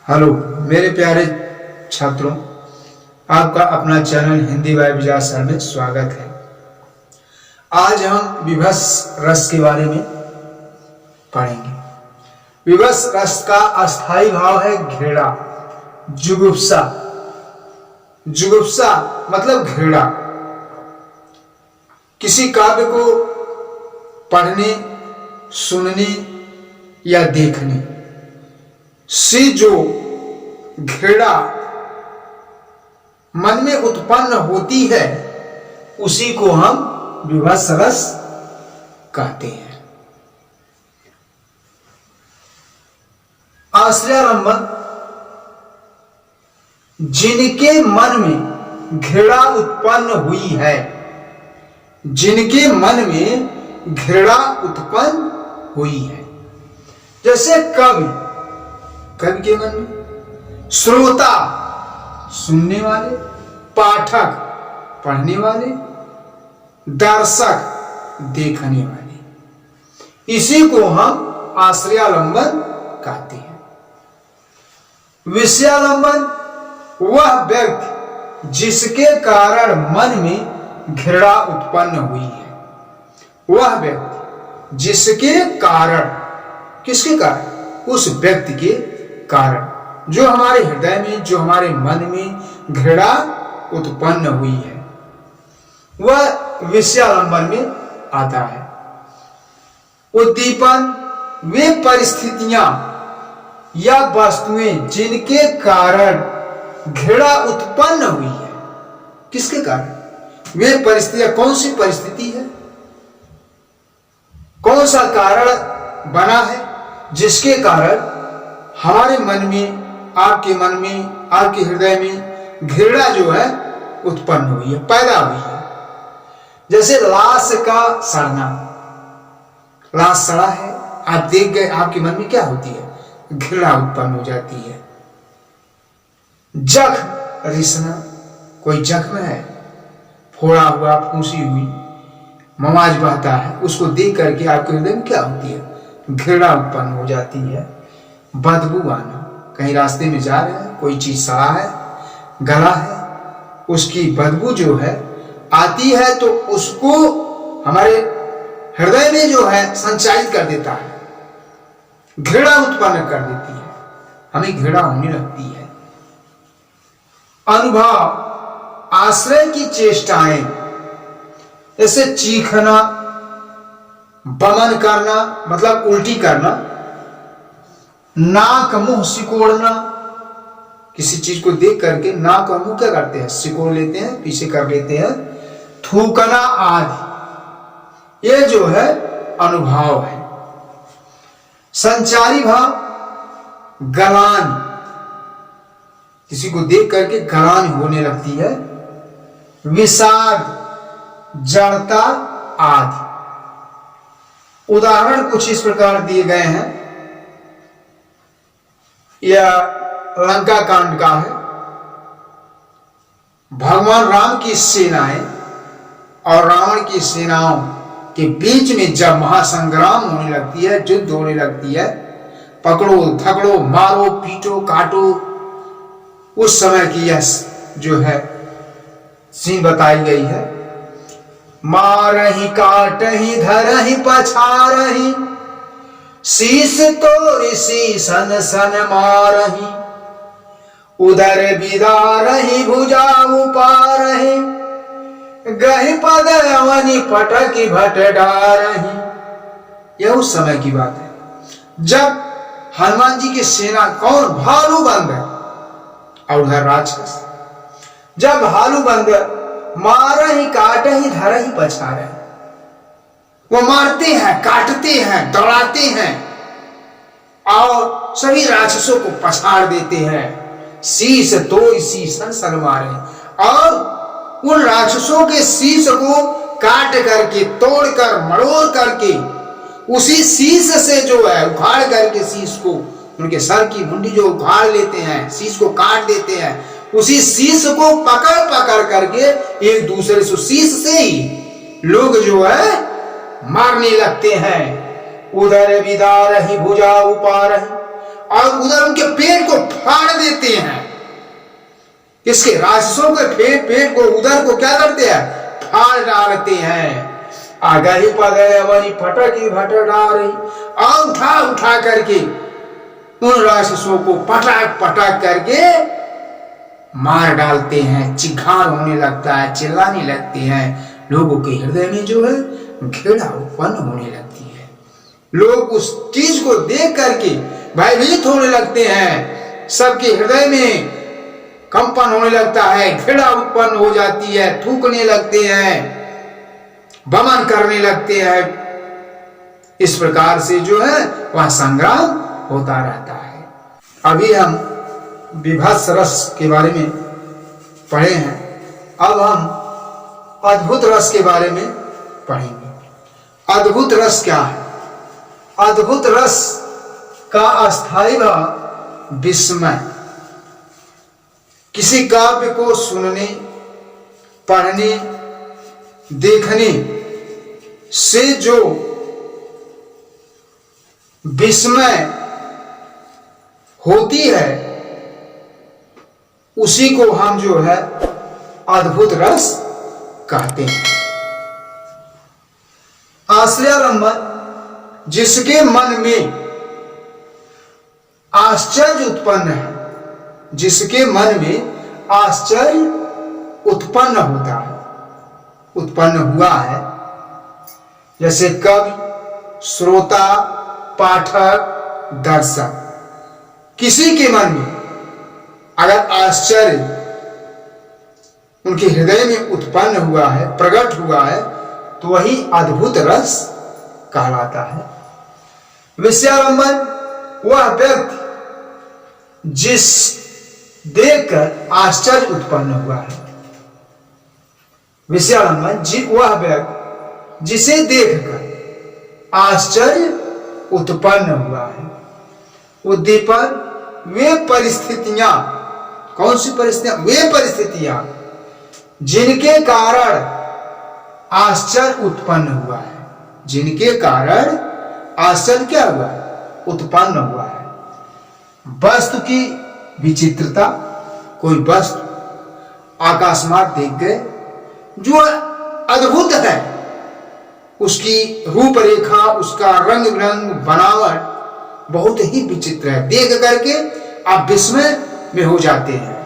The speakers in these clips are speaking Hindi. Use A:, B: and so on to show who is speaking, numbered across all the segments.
A: हेलो मेरे प्यारे छात्रों, आपका अपना चैनल हिंदी बाय विजास सर में स्वागत है। आज हम विभत्स रस के बारे में पढ़ेंगे। विभत्स रस का अस्थाई भाव है घृणा, जुगुप्सा। जुगुप्सा मतलब घृणा। किसी काव्य को पढ़ने, सुनने या देखने से जो घृणा मन में उत्पन्न होती है उसी को हम विभत्स रस कहते हैं। आश्रयालंबन जिनके मन में घृणा उत्पन्न हुई है, जिनके मन में घृणा उत्पन्न हुई है, जैसे कवि के मन में, श्रोता सुनने वाले, पाठक पढ़ने वाले, दर्शक देखने वाले, इसी को हम आश्रयालंबन कहते हैं। विषयालंबन वह व्यक्ति जिसके कारण मन में घृणा उत्पन्न हुई है। वह व्यक्ति जिसके कारण, किसके कारण? उस व्यक्ति के कारण, जो हमारे हृदय में, जो हमारे मन में घृणा उत्पन्न हुई है, वह विषयालंबन में आता है। उद्दीपन वे परिस्थितियां या वस्तुएं जिनके कारण घृणा उत्पन्न हुई है। किसके कारण? वे परिस्थितियां, कौन सी परिस्थिति है, कौन सा कारण बना है जिसके कारण हमारे मन में, आपके मन में, आपके हृदय में घृणा जो है उत्पन्न हुई है, पैदा हुई है। जैसे लाश का सड़ना, लाश सड़ा है, आप देख गए, आपके मन में क्या होती है? घृणा उत्पन्न हो जाती है। जख्म रिसना, कोई जख्म है, फोड़ा हुआ, फूंसी हुई, मवाज बहता है, उसको देख करके आपके हृदय में क्या होती है? घृणा उत्पन्न हो जाती है। बदबू आना, कहीं रास्ते में जा रहे हैं, कोई चीज सड़ा है, गला है, उसकी बदबू जो है आती है तो उसको हमारे हृदय में जो है संचारित कर देता है, घृणा उत्पन्न कर देती है, हमें घृणा होने लगती है। अनुभव आश्रय की चेष्टाएं, जैसे चीखना, बमन करना मतलब उल्टी करना, नाक मुंह सिकोड़ना, किसी चीज को देख करके नाक और मुंह क्या करते हैं? सिकोड़ लेते हैं, पीछे कर लेते हैं, थूकना आदि, ये जो है अनुभव है। संचारी भाव गलान, किसी को देख करके गलान होने लगती है। विषाद, जड़ता आदि। उदाहरण कुछ इस प्रकार दिए गए हैं। यह लंका कांड का है। भगवान राम की सेनाएं और रावण की सेनाओं के बीच में जब महासंग्राम होने लगती है, युद्ध होने लगती है, पकड़ो धकड़ो, मारो पीटो काटो, उस समय की यह जो है सीन बताई गई है। मारही काटही धरही पछारही, शीस तोरि शीसन सन मारही, उदर बिदारही भुजा उपारही, गहि पद अवनि पटकी भट डारही। यह उस समय की बात है जब हनुमान जी की सेना, कौन? भालू बंदर और उधर राक्षस। जब भालू बंदर मारही काटही धरही पछारही, वो मारते हैं, काटते हैं, दौड़ाते हैं और सभी राक्षसों को पछाड़ देते हैं। शीश तोड़ शीसन सन मारे, और उन राक्षसों के शीश को काट करके, तोड़कर, मरोड़ करके, उसी शीश से जो है उखाड़ करके, शीश को, उनके सर की मुंडी जो उखाड़ लेते हैं, शीश को काट देते हैं, उसी शीश को पकड़ पकड़ करके एक दूसरे से, शीश से ही लोग जो है मारने लगते हैं। उदर बिदारही भुजा उपारही, और उधर उनके पेट को फाड़ देते हैं। किसके? राक्षसों के पेट को, उधर को क्या करते हैं? फाड़ डालते हैं। आगाही पगए हमारी फटकी फटक डाल रही, और उठा उठा करके उन राक्षसों को पटाक पटाक करके मार डालते हैं। चिघाड़ होने लगता है, चिल्लाने लगते हैं। लोगों के हृदय में जो है घृणा उत्पन्न होने लगती है। लोग उस चीज को देख करके भयभीत होने लगते हैं। सबके हृदय में कंपन होने लगता है, घृणा उत्पन्न हो जाती है, थूकने लगते हैं, बमन करने लगते हैं। इस प्रकार से जो है वह संग्राम होता रहता है। अभी हम विभत्स रस के बारे में पढ़े हैं, अब हम अद्भुत रस के बारे में पढ़ेंगे। अद्भुत रस क्या है? अद्भुत रस का अस्थायी भाव विस्मय। किसी काव्य को सुनने, पढ़ने, देखने से जो विस्मय होती है उसी को हम जो है अद्भुत रस कहते हैं। आश्चर्यालंबन, जिसके मन में आश्चर्य उत्पन्न है, जिसके मन में आश्चर्य उत्पन्न होता है, उत्पन्न हुआ है, जैसे कवि, श्रोता, पाठक, दर्शक, किसी के मन में अगर आश्चर्य उनके हृदय में उत्पन्न हुआ है, प्रकट हुआ है, तो वही अद्भुत रस कहलाता है। विषयालंबन, वह व्यक्ति जिस देखकर आश्चर्य उत्पन्न हुआ है। विषयालंबन, वह व्यक्ति जिसे देखकर आश्चर्य उत्पन्न हुआ है। उद्दीपन, वे परिस्थितियां, कौन सी परिस्थितियां? वे परिस्थितियां जिनके कारण आश्चर्य उत्पन्न हुआ है, जिनके कारण आश्चर्य क्या हुआ है? उत्पन्न हुआ है। वस्तु की विचित्रता, कोई वस्तु आकाशमार्ग देख गए जो अद्भुत है, उसकी रूपरेखा, उसका रंग रंग बनावट बहुत ही विचित्र है, देख करके आप विस्मय में हो जाते हैं।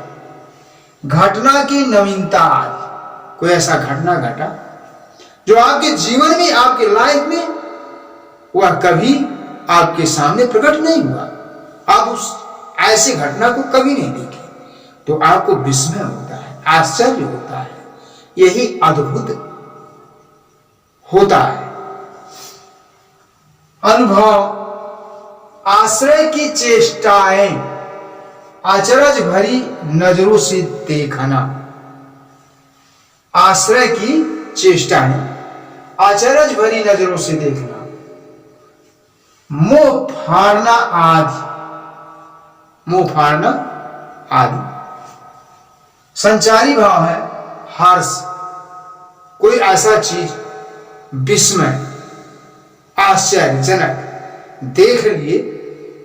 A: घटना की नवीनता, कोई ऐसा घटना घटा जो आपके जीवन में, आपके लाइफ में वह कभी आपके सामने प्रकट नहीं हुआ, आप उस ऐसी घटना को कभी नहीं देखे, तो आपको विस्मय होता है, आश्चर्य होता है। यही अद्भुत होता है। अनुभव, आश्रय की चेष्टाएं, अचरज भरी नजरों से देखना। आश्रय की चेष्टाएं, अचरज भरी नजरों से देखना। मुंह फाड़ना आदि, मुंह फाड़ना आदि। संचारी भाव है हर्ष, कोई ऐसा चीज विस्मय, आश्चर्यजनक देख लिए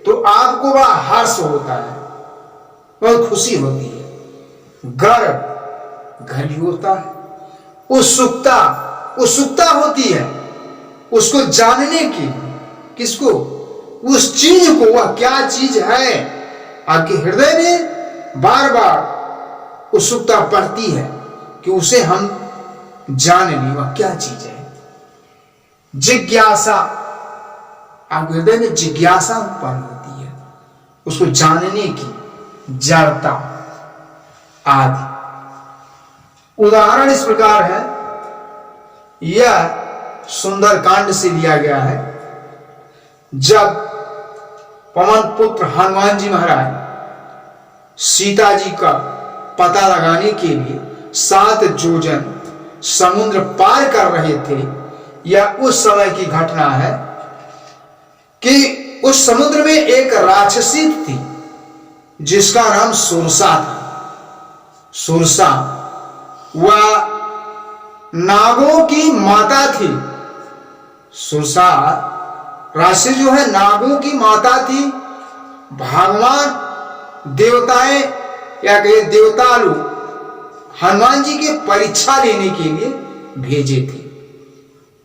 A: तो आपको वह हर्ष होता है, बहुत खुशी होती है। गर्व, घर होता है। उत्सुकता, उत्सुकता होती है उसको जानने की। किसको? उस चीज को, वह क्या चीज है। आपके हृदय में बार बार उत्सुकता बढ़ती है कि उसे हम जान लें, वह क्या चीज है। जिज्ञासा, आपके हृदय में जिज्ञासा उत्पन्न होती है उसको जानने की, जड़ता आदि। उदाहरण इस प्रकार है, यह सुंदरकांड से लिया गया है। जब पवन पुत्र हनुमान जी महाराज सीता जी का पता लगाने के लिए 7 योजन समुद्र पार कर रहे थे, यह उस समय की घटना है कि उस समुद्र में एक राक्षसी थी जिसका नाम सुरसा था। सुरसा वह नागों की माता थी। सुरसा राशि जो है नागों की माता थी भगवान देवताएं या कहे देवता लोग हनुमान जी की परीक्षा लेने के लिए भेजे थे।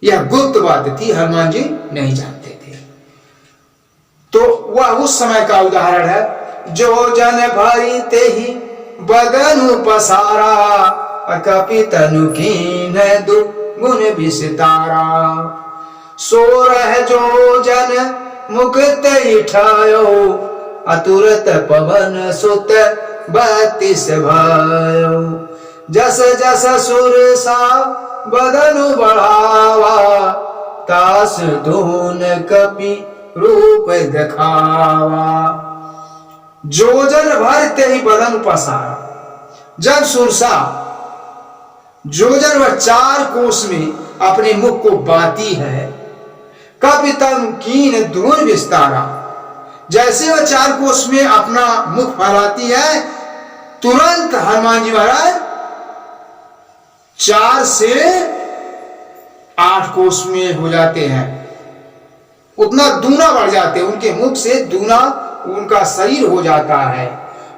A: यह गुप्त बात थी, हनुमान जी नहीं जानते थे। तो वह उस समय का उदाहरण है। जो जन भरी ते ही बदनु पसारा कपि तनु कीन दुगुन विस्तारा। सो रह जो जन मुक्त इठायो अतुरत पवन सुत 32 भयो। जस जस सुरसा बदनु बढ़ावा तास धून कपि रूप दिखावा। जोजन भर ते ही बदन पसारा। जब सुरसा जोजन वह 4 कोस में अपने मुख को बाती है, कपि तनु कीन दुगुन विस्तारा। जैसे वह 4 कोस में अपना मुख फैलाती है, तुरंत हनुमान जी महाराज 4 से 8 कोस में हो जाते हैं, उतना दूना बढ़ जाते हैं। उनके मुख से दूना उनका शरीर हो जाता है।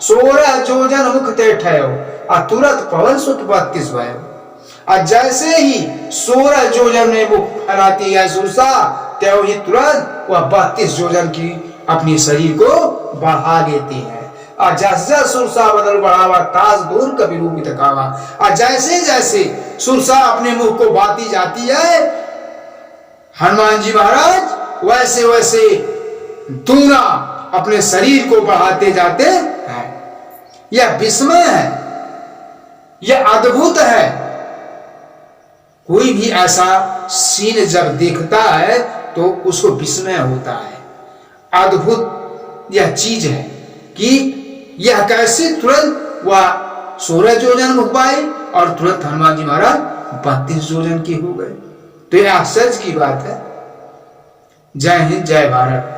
A: 16 जोजन मुख ते ठयो तुरंत पवन सुत 32 भयो। और जैसे ही 16 जोजन में मुख फैलाती है सुरसा, त्यों ही तुरंत वह 32 जोजन की अपने शरीर को बढ़ा लेती है। और जैसे जैसे सुरसा बदल बढ़ावा ताज दूर कभी रूप दिखावा। और जैसे जैसे सुरसा अपने मुख को बाती जाती है हनुमान जी महाराज, वैसे वैसे दूना अपने शरीर को बढ़ाते जाते हैं। यह विस्मय है, यह अद्भुत है। कोई भी ऐसा सीन जब देखता है तो उसको विस्मय होता है। अद्भुत यह चीज है कि यह कैसे तुरंत वह 16 जोजन मुख पाए और तुरंत हनुमान जी महाराज 32 जोजन के हो गए। तो यह आश्चर्य की बात है। जय हिंद, जय भारत।